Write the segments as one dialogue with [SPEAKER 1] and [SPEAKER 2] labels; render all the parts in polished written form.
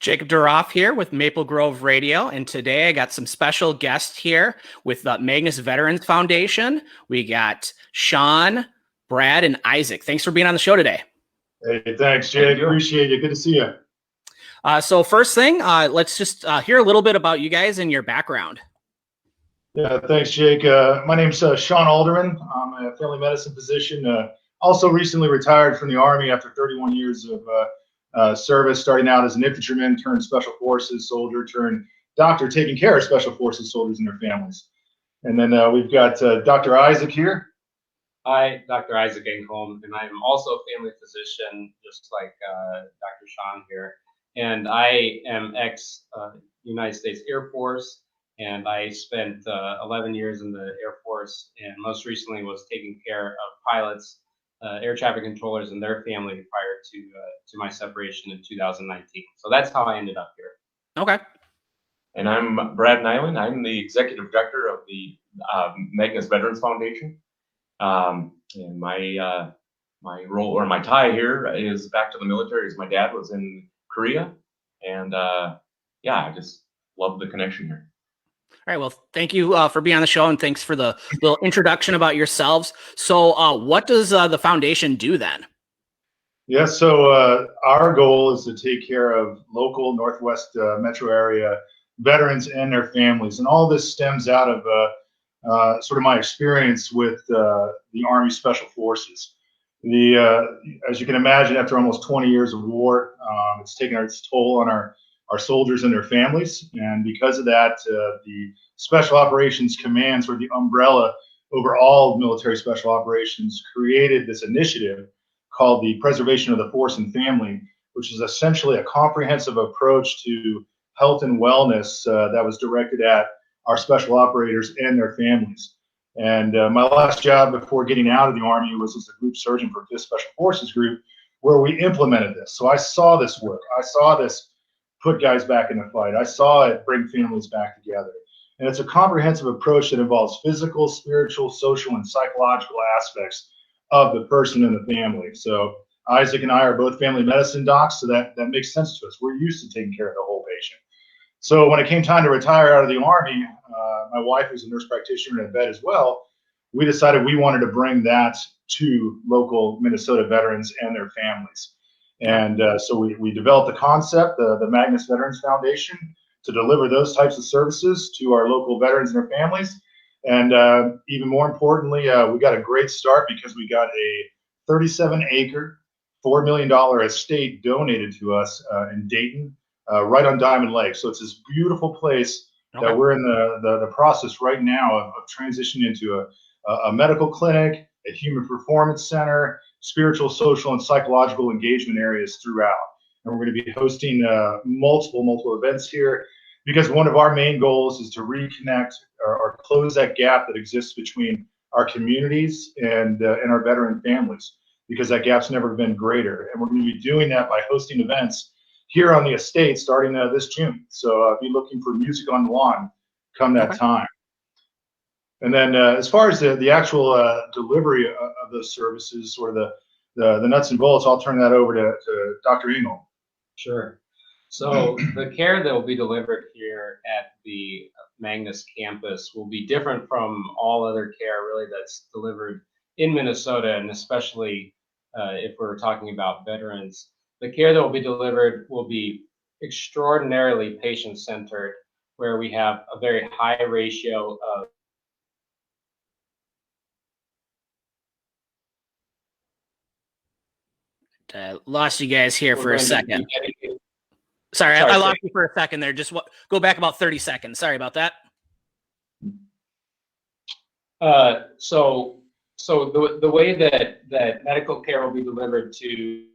[SPEAKER 1] Jacob Duroff here with Maple Grove Radio, and today I got some special guests here with the Magnus Veterans Foundation. We got Shawn, Brad, and Isaac. Thanks for being on the show today.
[SPEAKER 2] Hey, thanks, Jake. Appreciate it. Good to see you.
[SPEAKER 1] So first thing, let's just hear a little bit about you guys and your background.
[SPEAKER 2] Yeah, thanks, Jake. My name's Shawn Alderman. I'm a family medicine physician. Also recently retired from the Army after 31 years of service, starting out as an infantryman turned special forces soldier turned doctor, taking care of special forces soldiers and their families. And then we've got Dr. Isaac here.
[SPEAKER 3] Hi, Dr. Isaac Engholm, and I'm also a family physician, just like Dr. Shawn here. And I am ex-United States Air Force, and I spent 11 years in the Air Force, and most recently was taking care of pilots, air traffic controllers, and their family prior to my separation in 2019. So that's how I ended up here.
[SPEAKER 1] Okay.
[SPEAKER 4] And I'm Brad Nylin. I'm the executive director of the Magnus Veterans Foundation. And my role or my tie here is back to the military, as my dad was in Korea. And yeah, I just love the connection here.
[SPEAKER 1] All right. Well, thank you for being on the show, and thanks for the little introduction about yourselves. So what does the foundation do then?
[SPEAKER 2] Yeah, so our goal is to take care of local Northwest metro area veterans and their families. And all this stems out of sort of my experience with the Army Special Forces. As you can imagine, after almost 20 years of war, it's taken its toll on our soldiers and their families. And because of that, the Special Operations Command, or the umbrella over all military special operations, created this initiative called the Preservation of the Force and Family, which is essentially a comprehensive approach to health and wellness that was directed at our special operators and their families. And my last job before getting out of the Army was as a group surgeon for 5th Special Forces Group, where we implemented this. So I saw this work. I saw this put guys back in the fight. I saw it bring families back together. And it's a comprehensive approach that involves physical, spiritual, social, and psychological aspects of the person and the family. So Isaac and I are both family medicine docs, so that makes sense to us. We're used to taking care of the whole patient. So when it came time to retire out of the Army, my wife, who's a nurse practitioner and a vet as well, we decided we wanted to bring that to local Minnesota veterans and their families. And so we developed the concept, the Magnus Veterans Foundation, to deliver those types of services to our local veterans and their families. And even more importantly, we got a great start because we got a 37-acre, $4 million estate donated to us in Dayton, right on Diamond Lake. So it's this beautiful place that we're in the process right now of transitioning into a medical clinic, a human performance center, spiritual, social, and psychological engagement areas throughout. And we're going to be hosting multiple events here, because one of our main goals is to reconnect or close that gap that exists between our communities and our veteran families, because that gap's never been greater. And we're going to be doing that by hosting events here on the estate starting this June. So be looking for music on the lawn come that time. And then as far as the actual delivery of those services, sort of the nuts and bolts, I'll turn that over to Dr. Engholm.
[SPEAKER 3] Sure. So the care that will be delivered here at the Magnus campus will be different from all other care really that's delivered in Minnesota, and especially if we're talking about veterans. The care that will be delivered will be extraordinarily patient-centered, where we have a very high ratio of
[SPEAKER 1] Lost you guys here for a second. Sorry, I lost you for a second there. Just go back about 30 seconds. Sorry about that.
[SPEAKER 3] So the way that medical care will be delivered to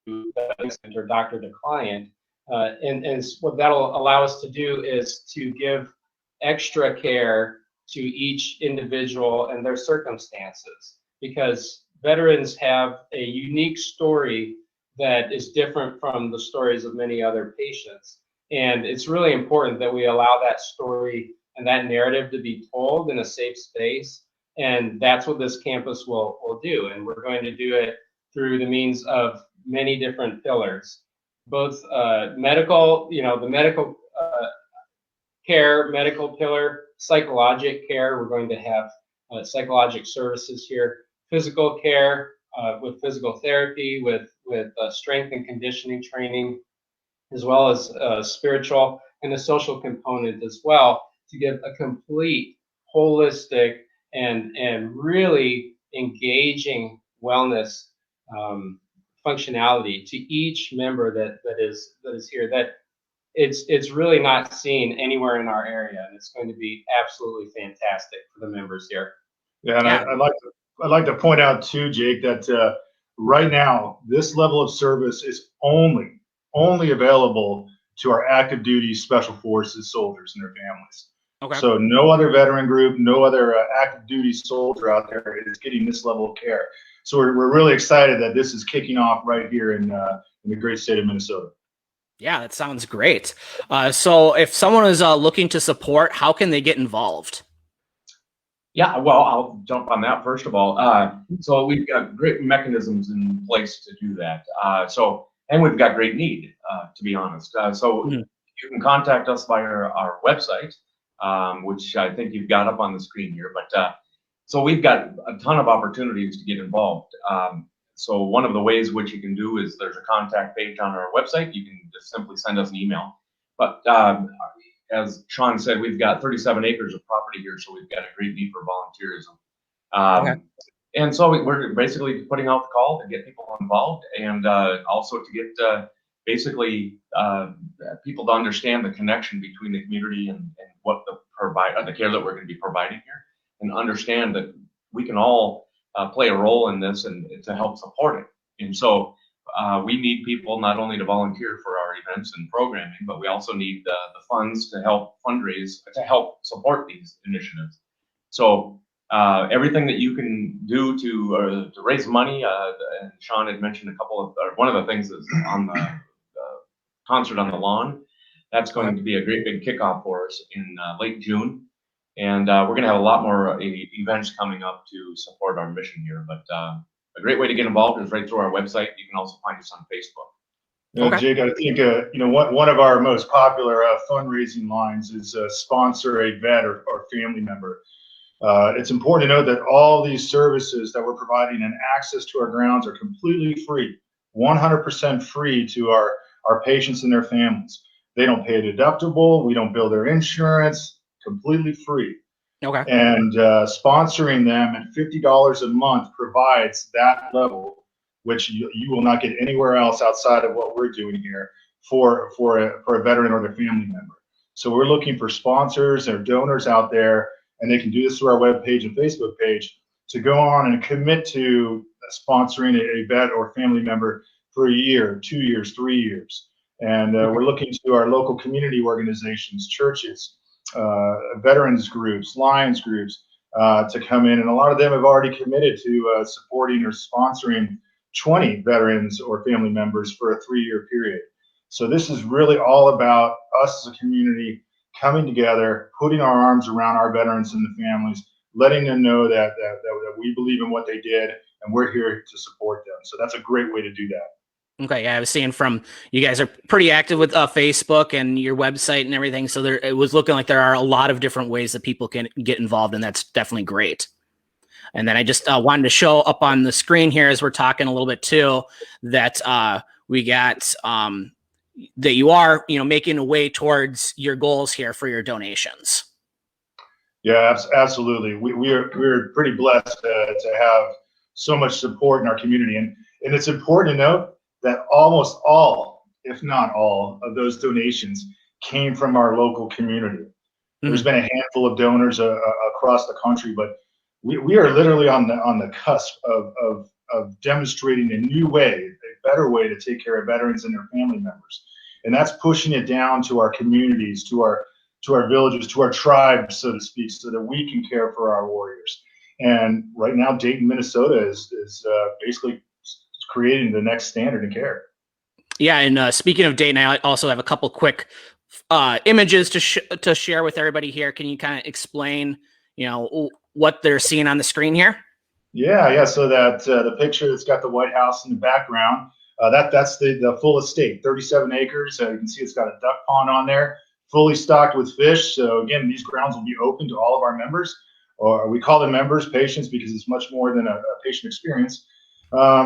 [SPEAKER 3] the doctor to client, and what that'll allow us to do is to give extra care to each individual and their circumstances, because veterans have a unique story that is different from the stories of many other patients. And it's really important that we allow that story and that narrative to be told in a safe space. And that's what this campus will do. And we're going to do it through the means of many different pillars. both medical, the medical care, medical pillar, psychologic care. We're going to have psychologic services here, physical care with physical therapy, with strength and conditioning training, as well as spiritual and a social component as well, to give a complete, holistic, and really engaging wellness functionality to each member that is here. That it's really not seen anywhere in our area, and it's going to be absolutely fantastic for the members here.
[SPEAKER 2] Yeah, and
[SPEAKER 1] Yeah.
[SPEAKER 2] I'd like to point out too, Jake, that right now this level of service is only available to our active duty special forces soldiers and their families.
[SPEAKER 1] Okay.
[SPEAKER 2] So no other veteran group, no other active duty soldier out there is getting this level of care. So we're really excited that this is kicking off right here in the great state of Minnesota.
[SPEAKER 1] Yeah, that sounds great. So if someone is looking to support, how can they get involved?
[SPEAKER 4] Yeah, well, I'll jump on that first of all. So we've got great mechanisms in place to do that. And we've got great need, to be honest. You can contact us via our website, which I think you've got up on the screen here. But so we've got a ton of opportunities to get involved. So one of the ways which you can do is there's a contact page on our website. You can just simply send us an email. But as Shawn said, we've got 37 acres of property here, so we've got a great need for volunteerism.
[SPEAKER 1] Okay.
[SPEAKER 4] And so we're basically putting out the call to get people involved, and also to get basically people to understand the connection between the community and what the care that we're going to be providing here, and understand that we can all play a role in this and to help support it. And so we need people not only to volunteer for our events and programming, but we also need the funds to help fundraise, to help support these initiatives. So everything that you can do to raise money, and Shawn had mentioned one of the things is on the concert on the lawn. That's going to be a great big kickoff for us in late June. And we're going to have a lot more events coming up to support our mission here. But a great way to get involved is right through our website. You can also find us on Facebook.
[SPEAKER 2] Okay. Jake, I think one of our most popular fundraising lines is sponsor a vet or family member. It's important to note that all these services that we're providing and access to our grounds are completely free, 100% free to our patients and their families. They don't pay a deductible. We don't bill their insurance. Completely free.
[SPEAKER 1] Okay.
[SPEAKER 2] And sponsoring them at $50 a month provides that level, which you will not get anywhere else outside of what we're doing here for a veteran or their family member. So we're looking for sponsors or donors out there, and they can do this through our webpage and Facebook page, to go on and commit to sponsoring a vet or family member for a year, 2 years, 3 years. And we're looking to our local community organizations, churches, veterans groups, Lions groups, to come in. And a lot of them have already committed to supporting or sponsoring 20 veterans or family members for a 3-year period. So this is really all about us as a community coming together, putting our arms around our veterans and the families, letting them know that we believe in what they did, and we're here to support them. So that's a great way to do that.
[SPEAKER 1] Okay, yeah, I was seeing from you guys are pretty active with Facebook and your website and everything. So it was looking like there are a lot of different ways that people can get involved, and that's definitely great. And then I just wanted to show up on the screen here as we're talking a little bit too, that we got that you are making a way towards your goals here for your donations.
[SPEAKER 2] Yeah, absolutely. We're pretty blessed to have so much support in our community, and it's important to note that almost all, if not all, of those donations came from our local community. There's been a handful of donors across the country, but we are literally on the cusp of demonstrating a new way, a better way to take care of veterans and their family members, and that's pushing it down to our communities, to our villages, to our tribes, so to speak, so that we can care for our warriors. And right now, Dayton, Minnesota is basically creating the next standard in care.
[SPEAKER 1] Yeah, and speaking of Dayton, I also have a couple quick images to share with everybody here. Can you kind of explain, what they're seeing on the screen here?
[SPEAKER 2] Yeah. So that the picture that's got the White House in the background, That's the full estate, 37 acres. You can see it's got a duck pond on there, fully stocked with fish. So again, these grounds will be open to all of our members, or we call them members, patients, because it's much more than a patient experience.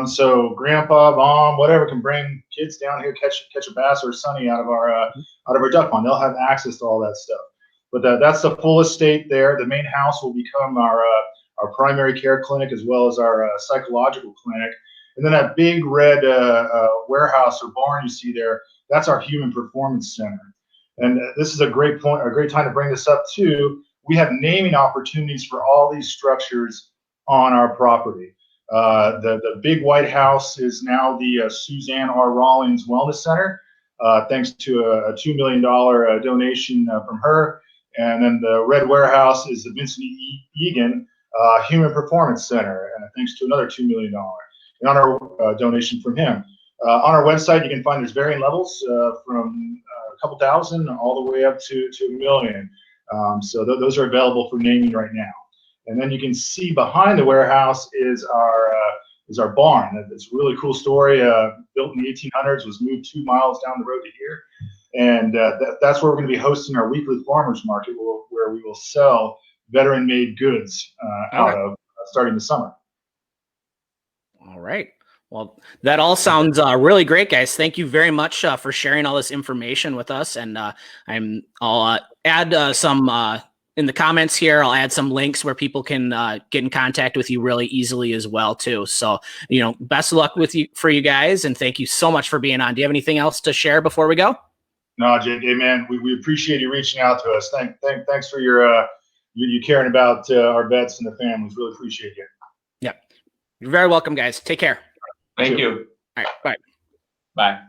[SPEAKER 2] So grandpa, mom, whatever can bring kids down here, catch a bass or a sunny out of our duck pond. They'll have access to all that stuff. But that's the full estate there. The main house will become our primary care clinic, as well as our psychological clinic. And then that big red warehouse or barn you see there, that's our human performance center. And this is a great time to bring this up too. We have naming opportunities for all these structures on our property. The big white house is now the Suzanne R. Rawlings Wellness Center, thanks to a $2 million donation from her. And then the red warehouse is the Vincent E. Egan Human Performance Center, and thanks to another $2 million and on our donation from him. On our website, you can find there's varying levels from a couple thousand all the way up to $1 million. So those are available for naming right now. And then you can see behind the warehouse is our barn. It's a really cool story. Built in the 1800s, was moved 2 miles down the road to here. And that's where we're going to be hosting our weekly farmers market, where we will sell veteran-made goods out of starting this summer.
[SPEAKER 1] All right. Well, that all sounds really great, guys. Thank you very much for sharing all this information with us. And I'll add some in the comments here. I'll add some links where people can get in contact with you really easily as well too. So, best of luck for you guys, and thank you so much for being on. Do you have anything else to share before we go?
[SPEAKER 2] No, JJ, man, we appreciate you reaching out to us. Thanks for your you caring about our vets and their families. Really appreciate you.
[SPEAKER 1] Yep. You're very welcome, guys. Take care.
[SPEAKER 4] Thank you.
[SPEAKER 1] All right. Bye.
[SPEAKER 4] Bye.